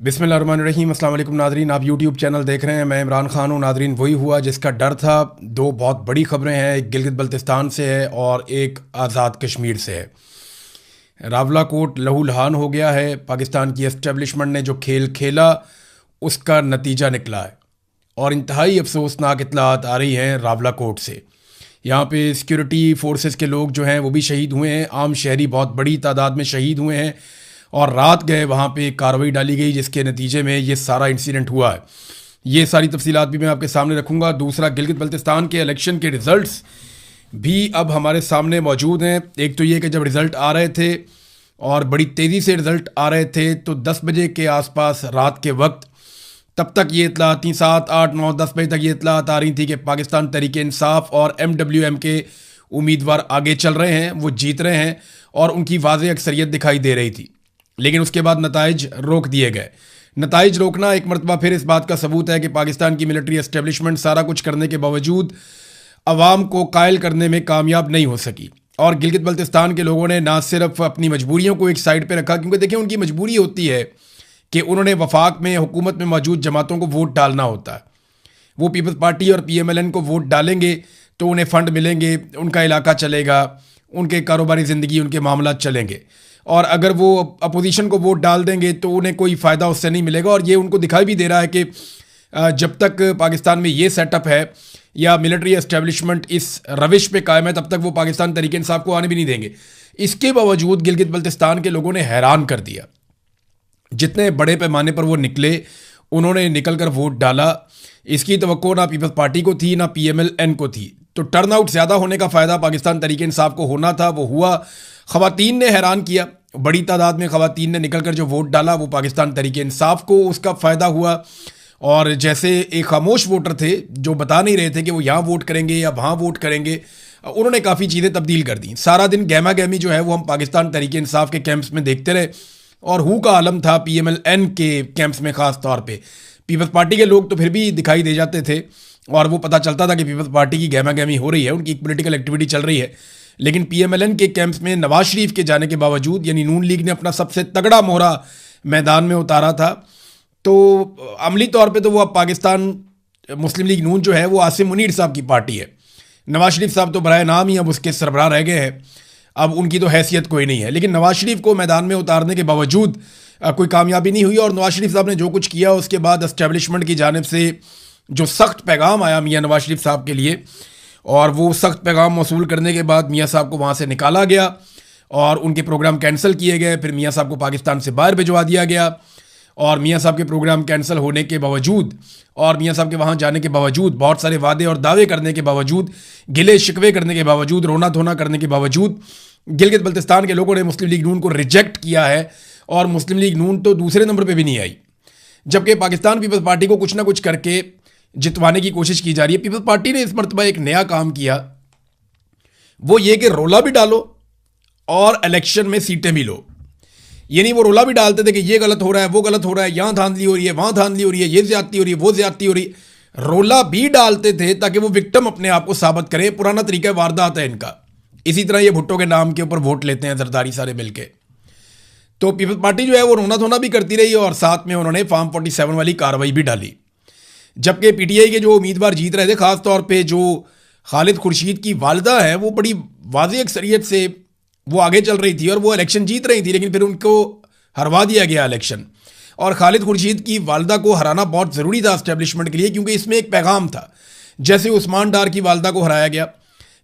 बिस्मिल्लाहिर्रहमानिर्रहीम। अस्सलाम वालेकुम नादरीन, आप यूट्यूब चैनल देख रहे हैं। मैं इमरान खान हूँ। नादरीन, वही हुआ जिसका डर था। दो बहुत बड़ी खबरें हैं, एक गिलगित बल्तिस्तान से है और एक आज़ाद कश्मीर से है। रावलाकोट लहूलुहान हो गया है। पाकिस्तान की एस्टेब्लिशमेंट ने जो खेल खेला उसका नतीजा निकला है और इंतहाई अफसोसनाक इत्तलात आ रही हैं रावलाकोट से। यहाँ पे सिक्योरिटी फोर्सेस के लोग जो हैं वो भी शहीद हुए हैं, आम शहरी बहुत बड़ी तादाद में शहीद हुए हैं और रात गए वहाँ पे कार्रवाई डाली गई जिसके नतीजे में ये सारा इंसिडेंट हुआ है। ये सारी तफसीलात भी मैं आपके सामने रखूँगा। दूसरा, गिलगित बल्तिस्तान के इलेक्शन के रिज़ल्ट्स भी अब हमारे सामने मौजूद हैं। एक तो ये कि जब रिज़ल्ट आ रहे थे और बड़ी तेज़ी से रिज़ल्ट आ रहे थे तो 10 बजे के आसपास रात के वक्त तब तक ये इतलात थी, 7, 8, 9, 10 बजे तक ये इतलात आ रही थी कि पाकिस्तान तहरीक इंसाफ और MWM के उम्मीदवार आगे चल रहे हैं, वो जीत रहे हैं और उनकी वाज़ेह अक्सरियत दिखाई दे रही थी। लेकिन उसके बाद नताइज रोक दिए गए। नताइज रोकना एक मरतबा फिर इस बात का सबूत है कि पाकिस्तान की मिलिट्री एस्टेब्लिशमेंट सारा कुछ करने के बावजूद अवाम को कायल करने में कामयाब नहीं हो सकी। और गिलगित बल्तिस्तान के लोगों ने ना सिर्फ अपनी मजबूरियों को एक साइड पे रखा, क्योंकि देखिए उनकी मजबूरी होती है कि उन्होंने वफाक में हुकूमत में मौजूद जमातों को वोट डालना होता है। वो पीपल्स पार्टी और PMLN को वोट डालेंगे तो उन्हें फ़ंड मिलेंगे, उनका इलाका चलेगा, उनके कारोबारी ज़िंदगी, उनके मामला चलेंगे। और अगर वो अपोजिशन को वोट डाल देंगे तो उन्हें कोई फ़ायदा उससे नहीं मिलेगा। और ये उनको दिखाई भी दे रहा है कि जब तक पाकिस्तान में ये सेटअप है या मिलिट्री एस्टेब्लिशमेंट इस रविश पे कायम है तब तक वो पाकिस्तान तहरीक इंसाफ को आने भी नहीं देंगे। इसके बावजूद गिलगित बल्तिस्तान के लोगों ने हैरान कर दिया। जितने बड़े पैमाने पर वो निकले, उन्होंने निकल कर वोट डाला। इसकी तवक्को ना पीपल्स पार्टी को थी ना PMLN को थी। तो टर्न आउट ज़्यादा होने का फ़ायदा पाकिस्तान तहरीक इंसाफ को होना था, वो हुआ। ख़वातीन ने हैरान किया, बड़ी तादाद में ख़वातीन ने निकल कर जो वोट डाला वो पाकिस्तान तहरीक इंसाफ को उसका फ़ायदा हुआ। और जैसे एक खामोश वोटर थे जो बता नहीं रहे थे कि वो यहाँ वोट करेंगे या वहाँ वोट करेंगे, उन्होंने काफ़ी चीज़ें तब्दील कर दी। सारा दिन गहमा गहमी जो है वो हम पाकिस्तान तहरीक इंसाफ के कैंप्स में देखते रहे और हु का आलम था PMLN के कैंप्स में। ख़ास तौर पे पीपल्स पार्टी के लोग तो फिर भी दिखाई दे जाते थे और वो पता चलता था कि पीपल्स पार्टी की गहमा गहमी हो रही है, उनकी पॉलिटिकल एक्टिविटी चल रही है। लेकिन PMLN के कैंप्स में नवाज शरीफ के जाने के बावजूद, यानी नून लीग ने अपना सबसे तगड़ा मोहरा मैदान में उतारा था, तो अमली तौर पे तो वो अब पाकिस्तान मुस्लिम लीग नून जो है वो आसिम मुनीर साहब की पार्टी है। नवाज शरीफ साहब तो बराए नाम ही अब उसके सरबराह रह गए हैं, अब उनकी तो हैसियत कोई नहीं है। लेकिन नवाज शरीफ को मैदान में उतारने के बावजूद कोई कामयाबी नहीं हुई और नवाज शरीफ साहब ने जो कुछ किया उसके बाद एस्टेब्लिशमेंट की जानिब से जो सख्त पैगाम आया मियाँ नवाज शरीफ साहब के लिए, और वो सख्त पैगाम मौसूल करने के बाद मियाँ साहब को वहाँ से निकाला गया और उनके प्रोग्राम कैंसिल किए गए। फिर मियाँ साहब को पाकिस्तान से बाहर भिजवा दिया गया और मियाँ साहब के प्रोग्राम कैंसिल होने के बावजूद और मियाँ साहब के वहाँ जाने के बावजूद, बहुत सारे वादे और दावे करने के बावजूद, गिले शिकवे करने के बावजूद, रोना धोना करने के बावजूद गिलगित बल्तिस्तान के लोगों ने मुस्लिम लीग नून को रिजेक्ट किया है और मुस्लिम लीग नून तो दूसरे नंबर पे भी नहीं आई। जबकि पाकिस्तान पीपल्स पार्टी को कुछ ना कुछ करके जितवाने की कोशिश की जा रही है। पीपल्स पार्टी ने इस मरतबा एक नया काम किया, वो ये कि रोला भी डालो और इलेक्शन में सीटें भी लो। यानी वो रोला भी डालते थे कि ये गलत हो रहा है, वो गलत हो रहा है, यहाँ धांधली हो रही है, वहाँ धांधली हो रही है, ये ज्यादती हो रही है, वो ज्यादती हो रही है। रोला भी डालते थे ताकि वो विक्टिम अपने आप को साबित करे। पुराना तरीका वारदात है इनका। इसी तरह ये भुट्टो के नाम के ऊपर वोट लेते हैं जरदारी सारे मिलके। तो पीपल्स पार्टी जो है वो रोना धोना भी करती रही और साथ में उन्होंने फार्म 47 वाली कार्रवाई भी डाली। जबकि PTI के जो उम्मीदवार जीत रहे थे, खासतौर पे जो खालिद खुर्शीद की वालदा है, वो बड़ी वाज़ेह अक्सरियत से वो आगे चल रही थी और वो इलेक्शन जीत रही थी। लेकिन फिर उनको हरवा दिया गया इलेक्शन। और खालिद खुर्शीद की वालदा को हराना बहुत ज़रूरी था एस्टेब्लिशमेंट के लिए, क्योंकि इसमें एक पैगाम था। जैसे उस्मान डार की वालदा को हराया गया,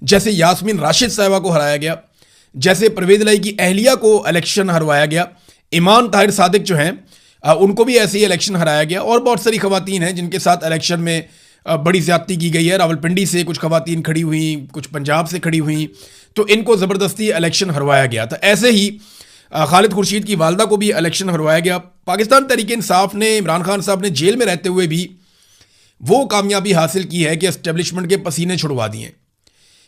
जैसे यास्मीन राशिद साहिबा को हराया गया, जैसे परवेज़ इलाही की अहलिया को इलेक्शन हरवाया गया, ईमान ताहिर सादिक जो हैं उनको भी ऐसे ही इलेक्शन हराया गया, और बहुत सारी खवातीन हैं जिनके साथ इलेक्शन में बड़ी ज़्यादती की गई है। रावलपिंडी से कुछ खवातीन खड़ी हुई, कुछ पंजाब से खड़ी हुई, तो इनको ज़बरदस्ती इलेक्शन हरवाया गया था। ऐसे ही खालिद खुर्शीद की वालदा को भी इलेक्शन हरवाया गया। पाकिस्तान तहरीक इंसाफ ने, इमरान खान साहब ने जेल में रहते हुए भी वो कामयाबी हासिल की है कि एस्टेब्लिशमेंट के पसीने छुड़वा दिए।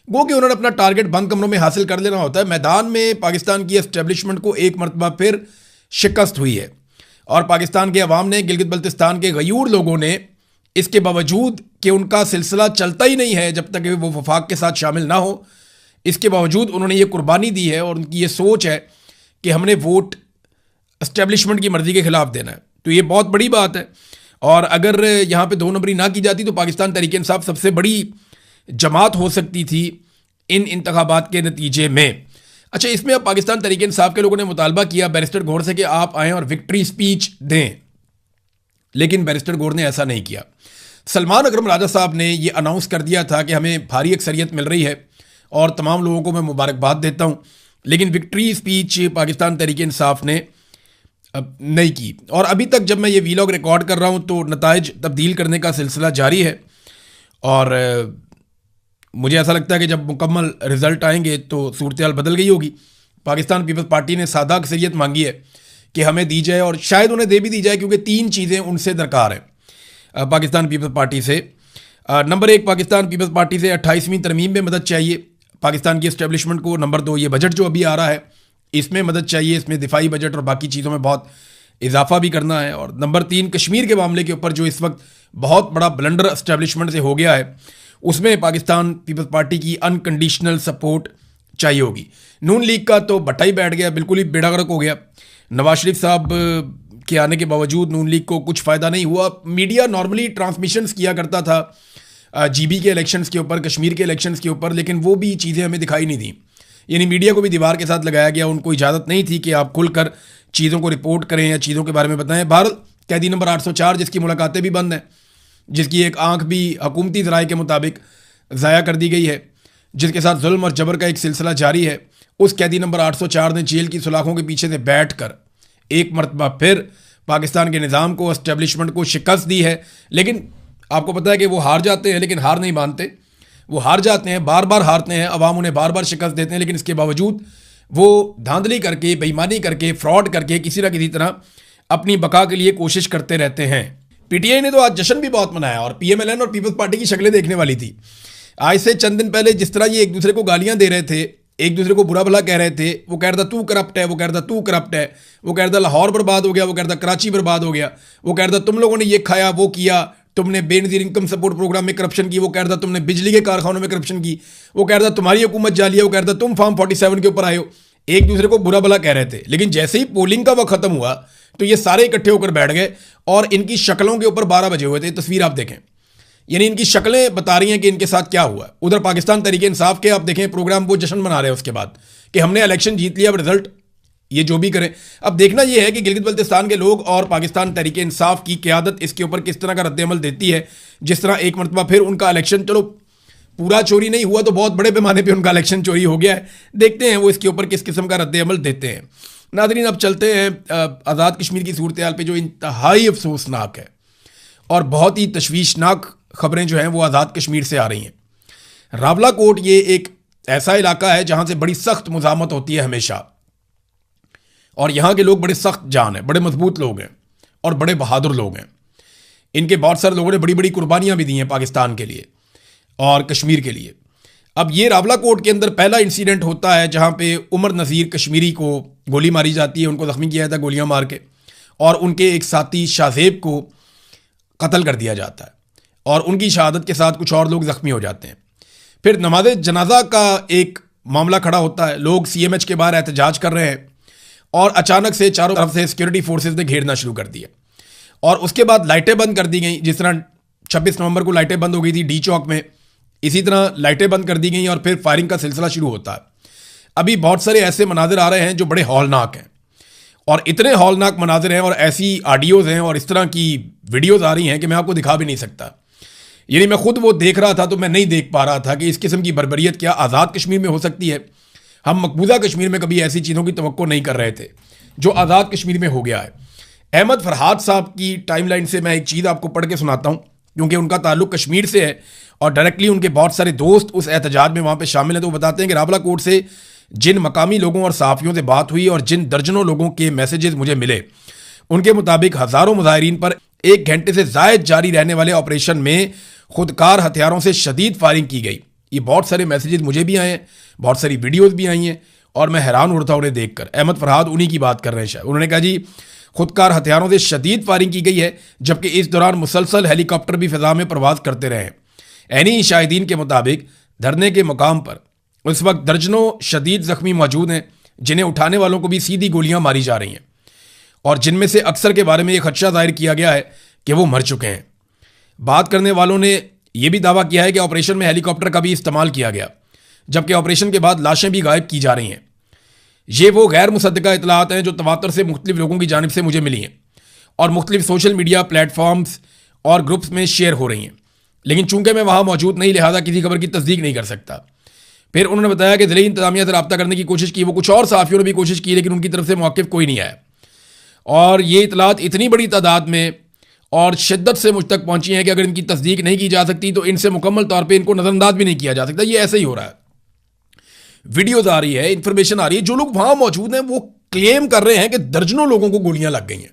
वो कि उन्होंने अपना टारगेट बंद कमरों में हासिल कर लेना होता है। मैदान में पाकिस्तान की एस्टेब्लिशमेंट को एक मरतबा फिर शिकस्त हुई है और पाकिस्तान के अवाम ने, गिलगित बल्तिस्तान के गयूर लोगों ने, इसके बावजूद कि उनका सिलसिला चलता ही नहीं है जब तक वो वफाक के साथ शामिल ना हो, इसके बावजूद उन्होंने ये कुर्बानी दी है और उनकी ये सोच है कि हमने वोट एस्टेब्लिशमेंट की मर्ज़ी के ख़िलाफ़ देना है। तो ये बहुत बड़ी बात है। और अगर यहाँ पे 2 नंबरी ना की जाती तो पाकिस्तान तहरीक इंसाफ सबसे बड़ी जमात हो सकती थी इन इंतखाबात के नतीजे में। अच्छा, इसमें अब पाकिस्तान तहरीक इंसाफ के लोगों ने मुतालबा किया बैरिस्टर गौर से कि आप आएँ और विक्ट्री स्पीच दें, लेकिन बैरिस्टर गौर ने ऐसा नहीं किया। सलमान अकरम राजा साहब ने ये अनाउंस कर दिया था कि हमें भारी अक्सरियत मिल रही है और तमाम लोगों को मैं मुबारकबाद देता हूँ, लेकिन विक्ट्री स्पीच पाकिस्तान तहरीक इंसाफ ने नहीं की। और अभी तक जब मैं ये वीलॉग रिकॉर्ड कर रहा हूँ तो नताइज तब्दील करने का सिलसिला जारी है और मुझे ऐसा लगता है कि जब मुकम्मल रिजल्ट आएंगे तो सूरत हाल बदल गई होगी। पाकिस्तान पीपल्स पार्टी ने सादा अक्सरियत मांगी है कि हमें दी जाए और शायद उन्हें दे भी दी जाए, क्योंकि 3 चीज़ें उनसे दरकार है पाकिस्तान पीपल्स पार्टी से। नंबर 1, पाकिस्तान पीपल्स पार्टी से 28वीं तरमीम में मदद चाहिए पाकिस्तान की इस्टेब्लिशमेंट को। नंबर 2, ये बजट जो अभी आ रहा है इसमें मदद चाहिए, इसमें दिफाई बजट और बाकी चीज़ों में बहुत इजाफा भी करना है। और नंबर 3, कश्मीर के मामले के ऊपर जो इस वक्त बहुत बड़ा ब्लंडर इस्टेब्लिशमेंट से हो गया है, उसमें पाकिस्तान पीपल्स पार्टी की अनकंडीशनल सपोर्ट चाहिए होगी। नून लीग का तो बट्टा ही बैठ गया, बिल्कुल ही बेड़ा गर्क हो गया। नवाज शरीफ साहब के आने के बावजूद नून लीग को कुछ फ़ायदा नहीं हुआ। मीडिया नॉर्मली ट्रांसमिशंस किया करता था GB के इलेक्शंस के ऊपर, कश्मीर के इलेक्शंस के ऊपर, लेकिन वो भी चीज़ें हमें दिखाई नहीं दी। यानी मीडिया को भी दीवार के साथ लगाया गया, उनको इजाज़त नहीं थी कि आप खुलकर चीज़ों को रिपोर्ट करें या चीज़ों के बारे में बताएं। भारत कैदी नंबर 804 जिसकी मुलाकातें भी बंद हैं, जिसकी एक आंख भी हुकूमती ज़राए के मुताबिक ज़ाया कर दी गई है, जिसके साथ जुल्म और जबर का एक सिलसिला जारी है, उस कैदी नंबर 804 ने जेल की सुलाखों के पीछे से बैठ कर एक मरतबा फिर पाकिस्तान के निज़ाम को, एस्टेब्लिशमेंट को शिकस्त दी है। लेकिन आपको पता है कि वो हार जाते हैं, लेकिन हार नहीं मानते। वो हार जाते हैं, बार बार हारते हैं, अवाम उन्हें बार बार शिकस्त देते हैं, लेकिन इसके बावजूद वो धांधली करके, बेईमानी करके, फ्रॉड करके किसी ना किसी तरह अपनी बका के लिए कोशिश करते रहते हैं। PTI ने तो आज जश्न भी बहुत मनाया और PMLN और पीपल्स पार्टी की शक्लें देखने वाली थी। आज से चंद दिन पहले जिस तरह ये एक दूसरे को गालियां दे रहे थे, एक दूसरे को बुरा भला कह रहे थे, वो कह रहा था तू करप्ट है, वो कह रहा था तू करप्ट है, वो कह रहा था लाहौर बर्बाद हो गया, वो कह रहा था कराची बर्बाद हो गया, वो कह रहा था तुम लोगों ने ये खाया वो किया, तुमने बेनजीर इनकम सपोर्ट प्रोग्राम में करप्शन की, वो कह रहा था तुमने बिजली के कारखानों में करप्शन की, वो कह रहा था तुम्हारी हुकूमत जाली है, वो कह रहा था तुम फॉर्म 47 के ऊपर आए हो। एक दूसरे को बुरा भला कह रहे थे, लेकिन जैसे ही पोलिंग का वक्त खत्म हुआ तो ये सारे इकट्ठे होकर बैठ गए और इनकी शक्लों के ऊपर 12 बजे हुए थे। तस्वीर आप देखें, यानी इनकी शक्लें बता रही हैं कि इनके साथ क्या हुआ। उधर पाकिस्तान तहरीक इंसाफ के आप देखें प्रोग्राम, वो जश्न मना रहे हैं उसके बाद कि हमने इलेक्शन जीत लिया, अब रिजल्ट ये जो भी करें। अब देखना यह है कि गिलगित बल्तिस्तान के लोग और पाकिस्तान तहरीक इंसाफ की क़यादत इसके ऊपर किस तरह का रद्द-ए-अमल देती है। जिस तरह एक मरतबा फिर उनका इलेक्शन, चलो पूरा चोरी नहीं हुआ तो बहुत बड़े पैमाने पे उनका इलेक्शन चोरी हो गया है, देखते हैं वो इसके ऊपर किस किस्म का रद्द-ए-अमल देते हैं। नाज़रीन, अब चलते हैं आज़ाद कश्मीर की सूरत हाल पे, जो इंतहाई अफसोसनाक है और बहुत ही तशवीशनाक खबरें जो हैं वो आज़ाद कश्मीर से आ रही हैं। रावलाकोट ये एक ऐसा इलाका है जहाँ से बड़ी सख्त मुज़ामत होती है हमेशा, और यहाँ के लोग बड़े सख्त जान हैं, बड़े मजबूत लोग हैं और बड़े बहादुर लोग हैं। इनके बहुत सारे लोगों ने बड़ी बड़ी कुर्बानियाँ भी दी हैं पाकिस्तान के लिए और कश्मीर के लिए। अब ये रावलाकोट के अंदर पहला इंसिडेंट होता है जहाँ पे उमर नज़ीर कश्मीरी को गोली मारी जाती है, उनको ज़ख्मी किया जाता है गोलियाँ मार के, और उनके एक साथी शाहजेब को कत्ल कर दिया जाता है और उनकी शहादत के साथ कुछ और लोग ज़ख्मी हो जाते हैं। फिर नमाज जनाजा का एक मामला खड़ा होता है, लोग CMH के बाहर एहतजाज कर रहे हैं और अचानक से चारों तरफ से सिक्योरिटी फोर्सेस ने घेरना शुरू कर दिया और उसके बाद लाइटें बंद कर दी गई। जिस तरह 26 नवंबर को लाइटें बंद हो गई थी D चौक में, इसी तरह लाइटें बंद कर दी गई और फिर फायरिंग का सिलसिला शुरू होता है। अभी बहुत सारे ऐसे मनाजिर आ रहे हैं जो बड़े हौलनाक हैं, और इतने हौलनाक मनाजिर हैं और ऐसी ऑडियोज़ हैं और इस तरह की वीडियोज़ आ रही हैं कि मैं आपको दिखा भी नहीं सकता। यानी मैं खुद वो देख रहा था तो मैं नहीं देख पा रहा था कि इस किस्म की बर्बरियत क्या आज़ाद कश्मीर में हो सकती है। हम मकबूजा कश्मीर में कभी ऐसी चीज़ों की तवक्को नहीं कर रहे थे जो आज़ाद कश्मीर में हो गया है। अहमद फरहाद साहब की टाइमलाइन से मैं एक चीज़ आपको पढ़ के सुनाता हूँ, क्योंकि उनका ताल्लुक कश्मीर से है और डायरेक्टली उनके बहुत सारे दोस्त उस एहतजाज में वहाँ पे शामिल हैं। तो वो बताते हैं कि रावलाकोट से जिन मकामी लोगों और सहाफ़ियों से बात हुई और जिन दर्जनों लोगों के मैसेजेस मुझे मिले, उनके मुताबिक हज़ारों मुजाहिरीन पर 1 घंटे से ज़ायद जारी रहने वाले ऑपरेशन में खुदकार हथियारों से शदीद फायरिंग की गई। ये बहुत सारे मैसेजेस मुझे भी आए हैं, बहुत सारी वीडियोज़ भी आई हैं और मैं हैरान हो रहा था उन्हें देखकर। अहमद फरहाद उन्हीं की बात कर रहे हैं शायद। उन्होंने कहा जी खुदकार हथियारों से शदीद फायरिंग की गई है, जबकि इस दौरान मुसलसल हेलीकॉप्टर भी फ़िज़ा में परवाज करते रहे हैं। ऐनी शाहिदीन के मुताबिक धरने के मुकाम पर उस वक्त दर्जनों शदीद ज़ख्मी मौजूद हैं, जिन्हें उठाने वालों को भी सीधी गोलियां मारी जा रही हैं और जिनमें से अक्सर के बारे में यह खदशा जाहिर किया गया है कि वो मर चुके हैं। बात करने वालों ने यह भी दावा किया है कि ऑपरेशन में हेलीकॉप्टर का भी इस्तेमाल किया गया, जबकि ऑपरेशन के बाद लाशें भी गायब की जा रही हैं। ये वो गैर मुसद्दका इतलात हैं जो तवातर से मुख्तलिफ लोगों की जानिब से मुझे मिली हैं और मुख्तलिफ सोशल मीडिया प्लेटफॉर्म्स और ग्रुप्स में शेयर हो रही हैं, लेकिन चूंकि मैं वहाँ मौजूद नहीं, लिहाजा किसी खबर की तस्दीक नहीं कर सकता। फिर उन्होंने बताया कि दिल्ली इंतजामिया से रब्ता करने की कोशिश की, वो कुछ और सहाफ़ियों ने भी कोशिश की, लेकिन उनकी तरफ से मौक़िफ़ कोई नहीं आया। और ये इतलात इतनी बड़ी तादाद में और शिद्दत से मुझ तक पहुँची हैं कि अगर इनकी तस्दीक नहीं की जा सकती तो इनसे मुकम्मल तौर पर इनको नज़रअंदाज भी नहीं किया जा सकता। ये ऐसे ही हो रहा है। वीडियोज आ रही है, इंफॉर्मेशन आ रही है, जो लोग वहाँ मौजूद हैं वो क्लेम कर रहे हैं कि दर्जनों लोगों को गोलियां लग गई हैं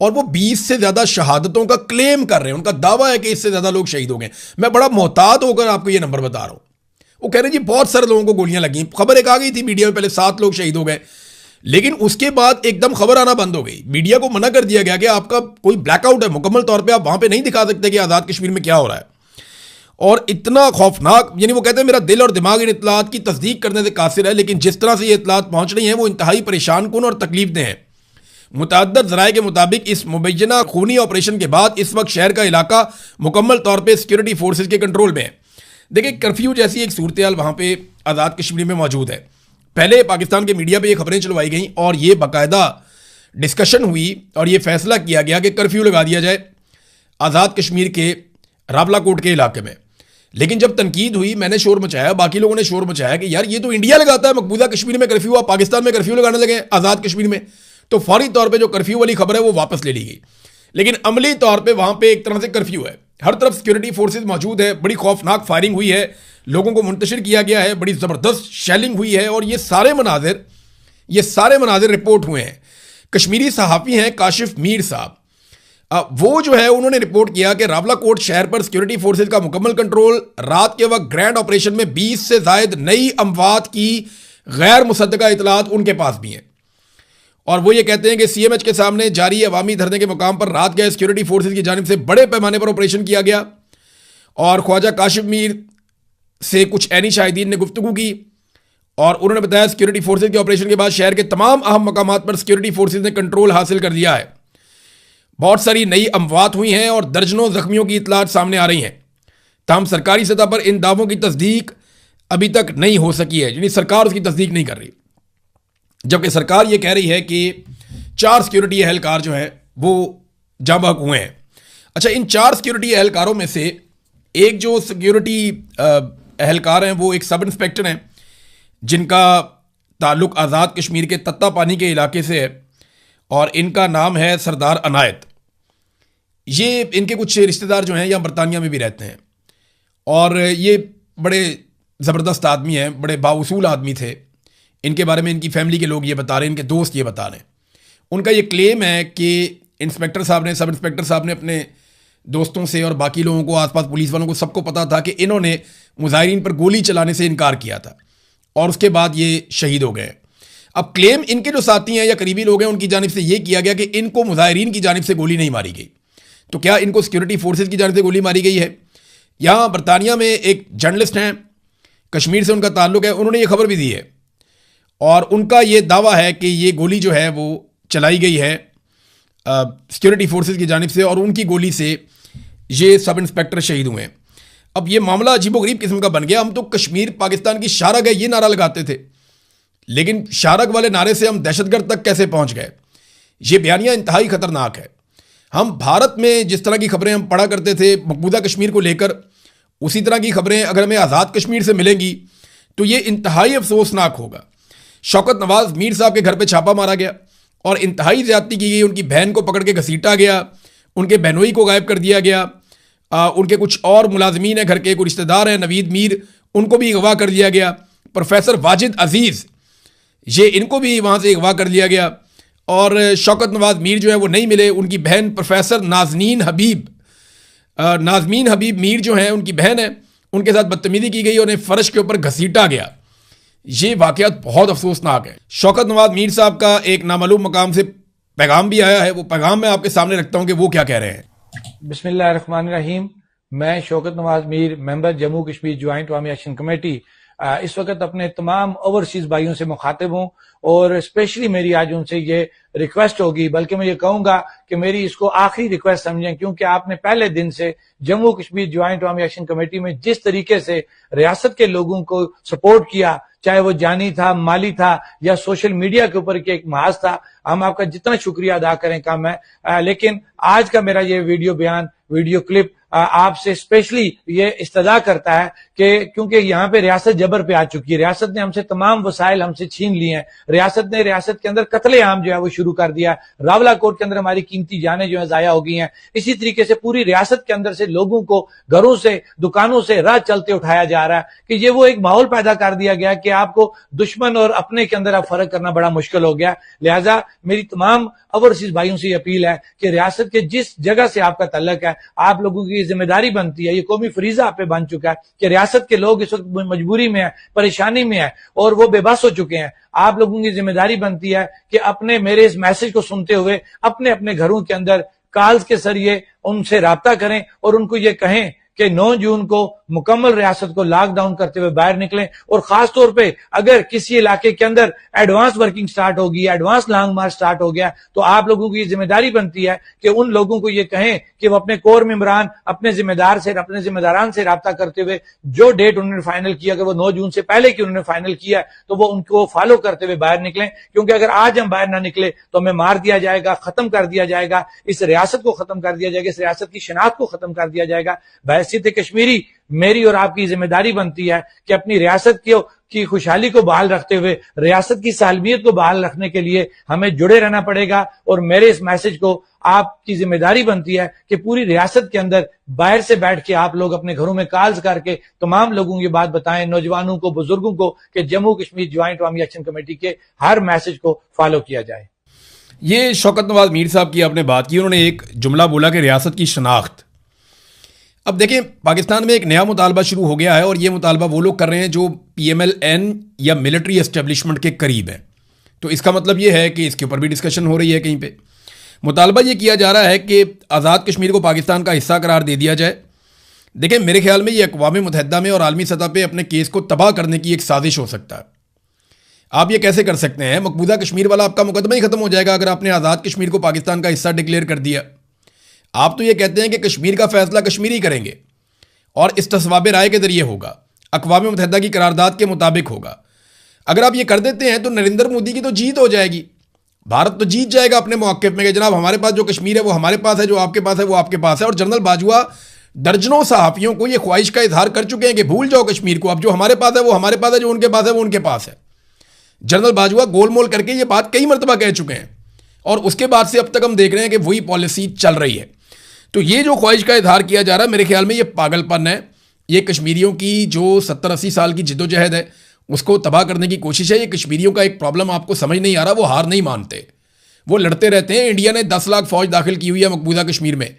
और वो 20 से ज़्यादा शहादतों का क्लेम कर रहे हैं। उनका दावा है कि इससे ज़्यादा लोग शहीद हो गए। मैं बड़ा मोहतात होकर आपको ये नंबर बता रहा हूँ। वो कह रहे हैं जी बहुत सारे लोगों को गोलियां लगी। खबर एक आ गई थी मीडिया में, पहले 7 लोग शहीद हो गए, लेकिन उसके बाद एकदम खबर आना बंद हो गई। मीडिया को मना कर दिया गया कि आपका कोई ब्लैकआउट है, मुकम्मल तौर पर आप वहाँ पर नहीं दिखा सकते कि आज़ाद कश्मीर में क्या हो रहा है। और इतना खौफनाक, यानी वो कहते हैं मेरा दिल और दिमाग इन इतलात की तस्दीक करने से कासिर है, लेकिन जिस तरह से ये इतलात पहुंच रही हैं वो इंतहाई परेशान कुन और तकलीफ दें हैं। मुतअद्दिद ज़राए के मुताबिक इस मुबैना खूनी ऑपरेशन के बाद इस वक्त शहर का इलाका मुकम्मल तौर पर सिक्योरिटी फोर्सेज के कंट्रोल में है। देखिए, कर्फ्यू जैसी एक सूरत हाल वहाँ पर आज़ाद कश्मीर में मौजूद है। पहले पाकिस्तान के मीडिया पर ये खबरें चलवाई गई और ये बाकायदा डिस्कशन हुई और ये फैसला किया गया कि कर्फ्यू लगा दिया जाए आज़ाद कश्मीर के रावलाकोट के इलाके में। लेकिन जब तनकीद हुई, मैंने शोर मचाया, बाकी लोगों ने शोर मचाया कि यार ये तो इंडिया लगाता है मकबूजा कश्मीर में कर्फ्यू, आप पाकिस्तान में कर्फ्यू लगाने लगे आज़ाद कश्मीर में। तो फौरी तौर पे जो कर्फ्यू वाली खबर है वो वापस ले ली गई। लेकिन अमली तौर पे वहाँ पे एक तरह से कर्फ्यू है, हर तरफ सिक्योरिटी फोर्सेज मौजूद है, बड़ी खौफनाक फायरिंग हुई है, लोगों को मुंतशिर किया गया है, बड़ी ज़बरदस्त शेलिंग हुई है और ये सारे मनाजिर रिपोर्ट हुए हैं। कश्मीरी सहाफ़ी हैं काशिफ मीर साहब, वो जो है उन्होंने रिपोर्ट किया कि रावलाकोट शहर पर सिक्योरिटी फोर्सेज का मुकम्मल कंट्रोल। रात के वक्त ग्रैंड ऑपरेशन में 20 से ज़ायद नई अमवात की गैर मुसद्दका इतलात उनके पास भी हैं। और वो ये कहते हैं कि CMH के सामने जारी अवामी धरने के मुकाम पर रात गए सिक्योरिटी फोर्सेज की जानिब से बड़े पैमाने पर ऑपरेशन किया गया और ख्वाजा काशिफ मीर से कुछ ऐनी शाहिदीन ने गुफ्तगू की और उन्होंने बताया सिक्योरिटी फोर्सेज के ऑपरेशन के बाद शहर के तमाम अहम मकामात पर सिक्योरिटी फोर्सेज ने कंट्रोल हासिल कर लिया है। बहुत सारी नई अमवात हुई हैं और दर्जनों जख्मियों की इतलात सामने आ रही हैं। ताहम सरकारी सतह पर इन दावों की तस्दीक अभी तक नहीं हो सकी है, यानी सरकार उसकी तस्दीक नहीं कर रही, जबकि सरकार ये कह रही है कि 4 सिक्योरिटी एहलकार जो हैं वो जाँ बहक हुए हैं। अच्छा, इन 4 सिक्योरिटी एहलकारों में से एक जो सिक्योरिटी एहलकार हैं वो एक सब इंस्पेक्टर हैं जिनका ताल्लुक आज़ाद कश्मीर के तत्ता पानी के इलाके से है और इनका नाम है सरदार अनायत। ये इनके कुछ रिश्तेदार जो हैं या बरतानिया में भी रहते हैं और ये बड़े ज़बरदस्त आदमी हैं, बड़े बाउसूल आदमी थे। इनके बारे में इनकी फैमिली के लोग ये बता रहे हैं, इनके दोस्त ये बता रहे हैं। उनका ये क्लेम है कि इंस्पेक्टर साहब ने, सब इंस्पेक्टर साहब ने अपने दोस्तों से और बाकी लोगों को, आसपास पुलिस वालों को, सबको पता था कि इन्होंने मुजाहिरीन पर गोली चलाने से इनकार किया था और उसके बाद ये शहीद हो गए। अब क्लेम इनके जो साथी हैं या करीबी लोग हैं उनकी जानिब से ये किया गया कि इनको मुजाहिरीन की जानिब से गोली नहीं मारी गई। तो क्या इनको सिक्योरिटी फोर्सेज की जानिब से गोली मारी गई है? यहाँ बरतानिया में एक जर्नलिस्ट हैं, कश्मीर से उनका ताल्लुक है, उन्होंने ये खबर भी दी है और उनका ये दावा है कि ये गोली जो है वो चलाई गई है सिक्योरिटी फोर्सेज की जानिब से और उनकी गोली से ये सब इंस्पेक्टर शहीद हुए हैं। अब ये मामला अजीबोगरीब किस्म का बन गया। हम तो कश्मीर पाकिस्तान की शारग है ये नारा लगाते थे, लेकिन शारग वाले नारे से हम दहशतगर्द तक कैसे पहुंच गए? ये बयानिया इंतहाई खतरनाक है। हम भारत में जिस तरह की खबरें हम पढ़ा करते थे मकबूजा कश्मीर को लेकर, उसी तरह की खबरें अगर हमें आज़ाद कश्मीर से मिलेंगी तो ये इंतहाई अफसोसनाक होगा। शौकत नवाज मीर साहब के घर पे छापा मारा गया और इंतहाई ज़्यादती की गई। उनकी बहन को पकड़ के घसीटा गया, उनके बहनोई को गायब कर दिया गया, उनके कुछ और मुलाजमीन हैं घर के, कोई रिश्तेदार हैं नवीद मीर, उनको भी अगवा कर दिया गया। प्रोफेसर वाजिद अजीज़, ये इनको भी वहाँ से अगवा कर लिया गया और शौकत नवाज मीर जो है वो नहीं मिले। उनकी बहन प्रोफेसर नाज़मीन हबीब मीर जो है उनकी बहन है, उनके साथ बदतमीजी की गई और उन्हें फर्श के ऊपर घसीटा गया। ये वाक़यात बहुत अफसोसनाक है। शौकत नवाज मीर साहब का एक नामालूम मकाम से पैगाम भी आया है, वो पैगाम मैं आपके सामने रखता हूँ कि वो क्या कह रहे हैं। बिस्मिल्लाहिर्रहमानिर्रहीम। मैं शौकत नवाज मीर, मेंबर जम्मू कश्मीर ज्वाइंट अवामी एक्शन कमेटी इस वक्त अपने तमाम ओवरसीज भाइयों से मुखातिब हूं और स्पेशली मेरी आज उनसे ये रिक्वेस्ट होगी, बल्कि मैं ये कहूंगा कि मेरी इसको आखिरी रिक्वेस्ट समझें, क्योंकि आपने पहले दिन से जम्मू कश्मीर ज्वाइंट अवामी एक्शन कमेटी में जिस तरीके से रियासत के लोगों को सपोर्ट किया, चाहे वो जानी था, माली था या सोशल मीडिया के ऊपर के एक महाज था, हम आपका जितना शुक्रिया अदा करें कम है। लेकिन आज का मेरा ये वीडियो बयान, वीडियो क्लिप आपसे स्पेशली ये इस्तदा करता है कि क्योंकि यहाँ पे रियासत जबर पे आ चुकी है, रियासत ने हमसे तमाम वसाइल हमसे छीन लिए हैं, रियासत ने रियासत के अंदर कत्लेआम जो है वो शुरू कर दिया, रावला कोट के अंदर हमारी कीमती जानें जो है जाया हो गई हैं। इसी तरीके से पूरी रियासत के अंदर से लोगों को घरों से, दुकानों से, राह चलते उठाया जा रहा है कि ये वो एक माहौल पैदा कर दिया गया कि आपको दुश्मन और अपने के अंदर आप फर्क करना बड़ा मुश्किल हो गया। लिहाजा मेरी तमाम ओवरसीज भाइयों से अपील है कि रियासत के जिस जगह से आपका तल्लक है, आप लोगों की जिम्मेदारी बनती है, ये कौमी फरीजा आप पे बन चुका है कि रियासत के लोग इस वक्त मजबूरी में है, परेशानी में है और वो बेबस हो चुके हैं। आप लोगों की जिम्मेदारी बनती है कि अपने मेरे इस मैसेज को सुनते हुए अपने अपने घरों के अंदर कॉल्स के जरिए उनसे राब्ता करें और उनको ये कहें कि 9 जून को मुकम्मल रियासत को लॉकडाउन करते हुए बाहर निकलें। और खास तौर पे अगर किसी इलाके के अंदर एडवांस वर्किंग स्टार्ट होगी, एडवांस लॉन्ग मार्च स्टार्ट हो गया, तो आप लोगों की जिम्मेदारी बनती है कि उन लोगों को ये कहें कि वो अपने कोर मेंबरान, अपने जिम्मेदारान से राब्ता करते हुए जो डेट उन्होंने फाइनल किया, अगर वो 9 जून से पहले की उन्होंने फाइनल किया तो वो उनको फॉलो करते हुए बाहर निकलें। क्योंकि अगर आज हम बाहर ना निकले तो हमें मार दिया जाएगा, खत्म कर दिया जाएगा, इस रियासत को खत्म कर दिया जाएगा, इस रियासत की शनाख्त को खत्म कर दिया जाएगा। बहैसियत कश्मीरी मेरी और आपकी जिम्मेदारी बनती है कि अपनी रियासत की खुशहाली को बहाल रखते हुए, रियासत की सालमियत को बहाल रखने के लिए हमें जुड़े रहना पड़ेगा। और मेरे इस मैसेज को आपकी जिम्मेदारी बनती है कि पूरी रियासत के अंदर बाहर से बैठ के आप लोग अपने घरों में कॉल्स करके तमाम लोगों की बात बताएं, नौजवानों को, बुजुर्गों को, कि जम्मू कश्मीर ज्वाइंट अवामी एक्शन कमेटी के हर मैसेज को फॉलो किया जाए। ये शौकत नवाज मीर साहब की आपने बात की, उन्होंने एक जुमला बोला कि रियासत की शनाख्त। अब देखिए, पाकिस्तान में एक नया मुतालबा शुरू हो गया है और ये मुतालबा वो लोग कर रहे हैं जो PMLN या मिलिट्री एस्टेब्लिशमेंट के करीब है। तो इसका मतलब ये है कि इसके ऊपर भी डिस्कशन हो रही है कहीं पे। मुतालबा ये किया जा रहा है कि आज़ाद कश्मीर को पाकिस्तान का हिस्सा करार दे दिया जाए। देखिए, मेरे ख्याल में ये अक़वाम मुत्तहिदा में और आलमी सतह पर अपने केस को तबाह करने की एक साजिश हो सकता है। आप ये कैसे कर सकते हैं? मकबूजा कश्मीर वाला आपका मुकदमा ही खत्म हो जाएगा अगर आपने आज़ाद कश्मीर को पाकिस्तान का हिस्सा डिक्लेयर कर दिया। आप तो ये कहते हैं कि कश्मीर का फैसला कश्मीरी करेंगे और इस्तिस्वाब राय के जरिए होगा, अक़वाम मुत्तहिदा की करारदाद के मुताबिक होगा। अगर आप ये कर देते हैं तो नरेंद्र मोदी की तो जीत हो जाएगी, भारत तो जीत जाएगा अपने मौक़िफ़ में कि जनाब हमारे पास जो कश्मीर है वो हमारे पास है, जो आपके पास है वो आपके पास है। और जनरल बाजवा दर्जनों सहाफ़ियों को ये ख्वाहिश का इजहार कर चुके हैं कि भूल जाओ कश्मीर को, अब जो हमारे पास है वो हमारे पास है, जो उनके पास है वो उनके पास है। जनरल बाजवा गोलमोल करके ये बात कई मरतबा कह चुके हैं और उसके बाद से अब तक हम देख रहे हैं कि वही पॉलिसी चल रही है। तो ये जो ख्वाहिश का इजहार किया जा रहा है, मेरे ख्याल में ये पागलपन है। ये कश्मीरियों की जो 70-80 साल की जिद्दोजहद है उसको तबाह करने की कोशिश है। ये कश्मीरियों का एक प्रॉब्लम आपको समझ नहीं आ रहा, वो हार नहीं मानते, वो लड़ते रहते हैं। इंडिया ने 10 लाख फौज दाखिल की हुई है मकबूजा कश्मीर में,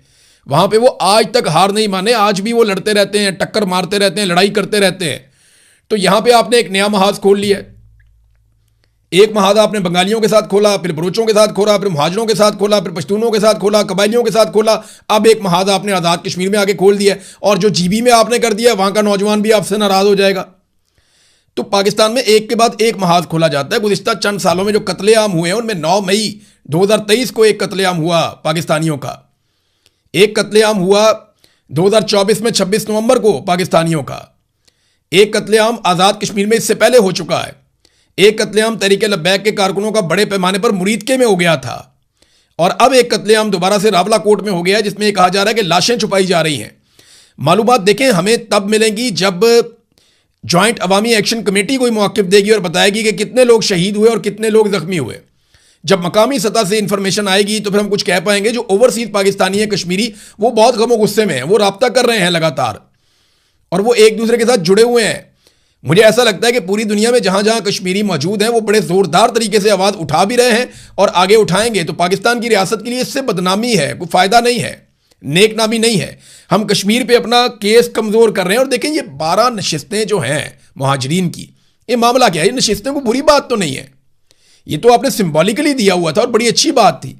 वहाँ पे वो आज तक हार नहीं माने, आज भी वो लड़ते रहते हैं, टक्कर मारते रहते हैं, लड़ाई करते रहते हैं। तो यहाँ पे आपने एक नया महाज खोल लिया है। एक महाज आपने बंगालियों के साथ खोला, फिर बरूचों के साथ खोला, फिर मुहाजिरों के साथ खोला, फिर पश्तूनों के साथ खोला, कबायलियों के साथ खोला। अब एक महाज आपने आज़ाद कश्मीर में आके खोल दिया और जो GB में आपने कर दिया वहाँ का नौजवान भी आपसे नाराज़ हो जाएगा। तो पाकिस्तान में एक के बाद एक महाज खोला जाता है। गुज़िश्ता चंद सालों में जो कत्लेआम हुए हैं उनमें 9 मई 2023 को एक कत्लेआम हुआ पाकिस्तानियों का, एक कत्लेआम हुआ 2024 में 26 नवंबर को पाकिस्तानियों का, एक कत्लेआम आज़ाद कश्मीर में इससे पहले हो चुका है, एक कत्लेआम तहरीके लब्बैक के कारकुनों का बड़े पैमाने पर मुरीदके में हो गया था और अब एक कत्लेआम दोबारा से रावला कोट में हो गया है जिसमें कहा जा रहा है कि लाशें छुपाई जा रही हैं। मालूमात देखें हमें तब मिलेंगी जब ज्वाइंट अवामी एक्शन कमेटी कोई मौक़िफ़ देगी और बताएगी कि कितने लोग शहीद हुए और कितने लोग जख्मी हुए। जब मकामी सतह से इंफॉर्मेशन आएगी तो फिर हम कुछ कह पाएंगे। जो ओवरसीज पाकिस्तानी है कश्मीरी, वो बहुत गम और गुस्से में है, वो राब्ता कर रहे हैं लगातार और वो एक दूसरे के साथ जुड़े हुए हैं। मुझे ऐसा लगता है कि पूरी दुनिया में जहां जहां कश्मीरी मौजूद हैं वो बड़े ज़ोरदार तरीके से आवाज़ उठा भी रहे हैं और आगे उठाएंगे। तो पाकिस्तान की रियासत के लिए इससे बदनामी है, कोई फ़ायदा नहीं है, नेकनामी नहीं है। हम कश्मीर पे अपना केस कमज़ोर कर रहे हैं। और देखें ये 12 नशिस्तें जो हैं मुहाजिरीन की, ये मामला क्या है? ये नशिस्तें को बुरी बात तो नहीं है, ये तो आपने सिंबॉलिकली दिया हुआ था और बड़ी अच्छी बात थी।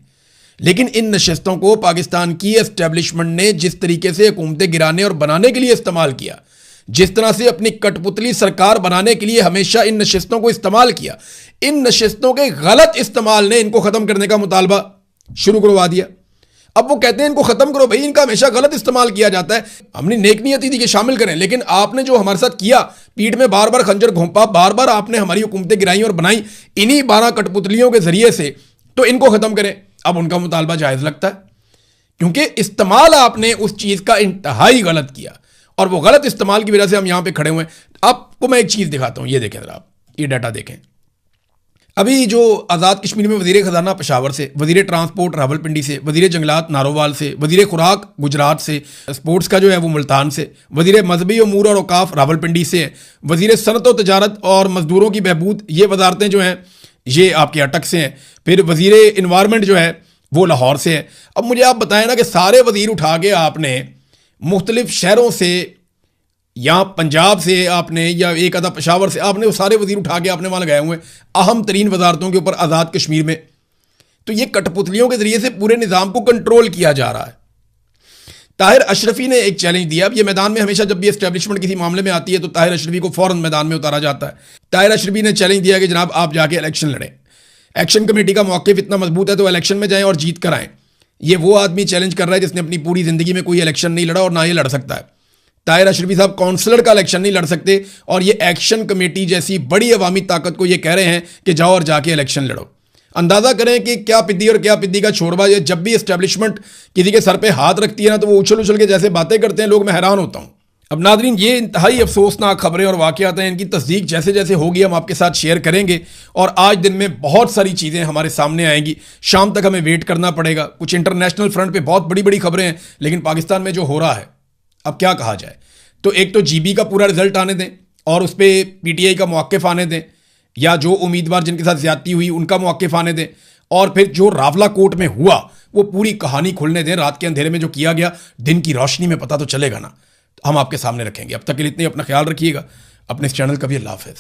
लेकिन इन नशिस्तों को पाकिस्तान की एस्टेब्लिशमेंट ने जिस तरीके से हुकूमतें गिराने और बनाने के लिए इस्तेमाल किया, जिस तरह से अपनी कठपुतली सरकार बनाने के लिए हमेशा इन नशिस्तों को इस्तेमाल किया, इन नशिस्तों के गलत इस्तेमाल ने इनको खत्म करने का मुतालबा शुरू करवा दिया। अब वो कहते हैं इनको खत्म करो भाई, इनका हमेशा गलत इस्तेमाल किया जाता है। हमने नेक नियति थी कि शामिल करें, लेकिन आपने जो हमारे साथ किया, पीठ में बार बार खंजर घोंपा, बार बार आपने हमारी हुकूमतें गिराई और बनाई इन्हीं 12 कठपुतलियों के जरिए से, तो इनको खत्म करें। अब उनका मुतालबा जायज लगता है, क्योंकि इस्तेमाल आपने उस चीज का इंतहाई गलत किया, और वो गलत इस्तेमाल की वजह से हम यहां पे खड़े हुए हैं। आपको मैं एक चीज दिखाता हूं, ये देखें जरा, आप ये डाटा देखें। अभी जो आज़ाद कश्मीर में वज़ीर ख़जाना पेशावर से, वज़ीर ट्रांसपोर्ट रावलपिंडी से, वज़ीर जंगलात नारोवाल से, वज़ीर खुराक गुजरात से, स्पोर्ट्स का जो है वो मुल्तान से, वज़ीर मजहबी उमूर और औकाफ रावलपिंडी से है, वज़ीर सनत व तजारत और मजदूरों की बहबूद, ये वजारतें जो हैं ये आपके अटक से हैं। फिर वज़ीर इन्वायरमेंट जो है वो लाहौर से है। अब मुझे आप बताएं ना कि सारे वज़ीर उठा के आपने मुख्तलिफ शहरों से या पंजाब से आपने, या एक आधा पेशावर से, आपने वो सारे वज़ीर उठा के आपने वहाँ लगाए हुए अहम तरीन वजारतों के ऊपर आज़ाद कश्मीर में। तो ये कठपुतलियों के ज़रिए से पूरे निज़ाम को कंट्रोल किया जा रहा है। ताहिर अशरफी ने एक चैलेंज दिया। अब ये मैदान में हमेशा जब भी एस्टेब्लिशमेंट किसी मामले में आती है तो ताहिर अशरफी को फ़ौरन मैदान में उतारा जाता है। ताहिर अशरफी ने चैलेंज दिया कि जनाब आप जाके इलेक्शन लड़ें, एक्शन कमेटी का मौक़िफ़ इतना मजबूत है तो इलेक्शन में जाएँ और जीत कर आएँ। ये वो आदमी चैलेंज कर रहा है जिसने अपनी पूरी ज़िंदगी में कोई इलेक्शन नहीं लड़ा और ना ये लड़ सकता है। ताहिर अशरफी साहब काउंसलर का इलेक्शन नहीं लड़ सकते, और ये एक्शन कमेटी जैसी बड़ी अवामी ताकत को ये कह रहे हैं कि जाओ और जाके इलेक्शन लड़ो। अंदाज़ा करें कि क्या पिद्दी और क्या पिद्दी का छोड़वा। ये जब भी एस्टेब्लिशमेंट किसी के सर पे हाथ रखती है ना, तो वो उछल उछल के जैसे बातें करते हैं, लोग, मैं हैरान होता हूँ। अब नादरीन, ये इंतहाई अफसोसनाक खबरें और वाक़यात हैं। इनकी तस्दीक जैसे जैसे होगी हम आपके साथ शेयर करेंगे, और आज दिन में बहुत सारी चीज़ें हमारे सामने आएंगी। शाम तक हमें वेट करना पड़ेगा। कुछ इंटरनेशनल फ्रंट पे बहुत बड़ी बड़ी खबरें हैं, लेकिन पाकिस्तान में जो हो रहा है, अब क्या कहा जाए। तो एक तो जीबी का पूरा रिजल्ट आने दें और उस पर पीटीआई का मौक़िफ़ आने दें, या जो उम्मीदवार जिनके साथ ज्यादती हुई उनका मौक़िफ़ आने दें, और फिर जो रावला कोर्ट में हुआ वो पूरी कहानी खुलने दें। रात के अंधेरे में जो किया गया, दिन की रोशनी में पता तो चलेगा ना। हम आपके सामने रखेंगे। अब तक के लिए इतने, अपना ख्याल रखिएगा, अपने इस चैनल का भी। अल्लाह हाफ़िज़।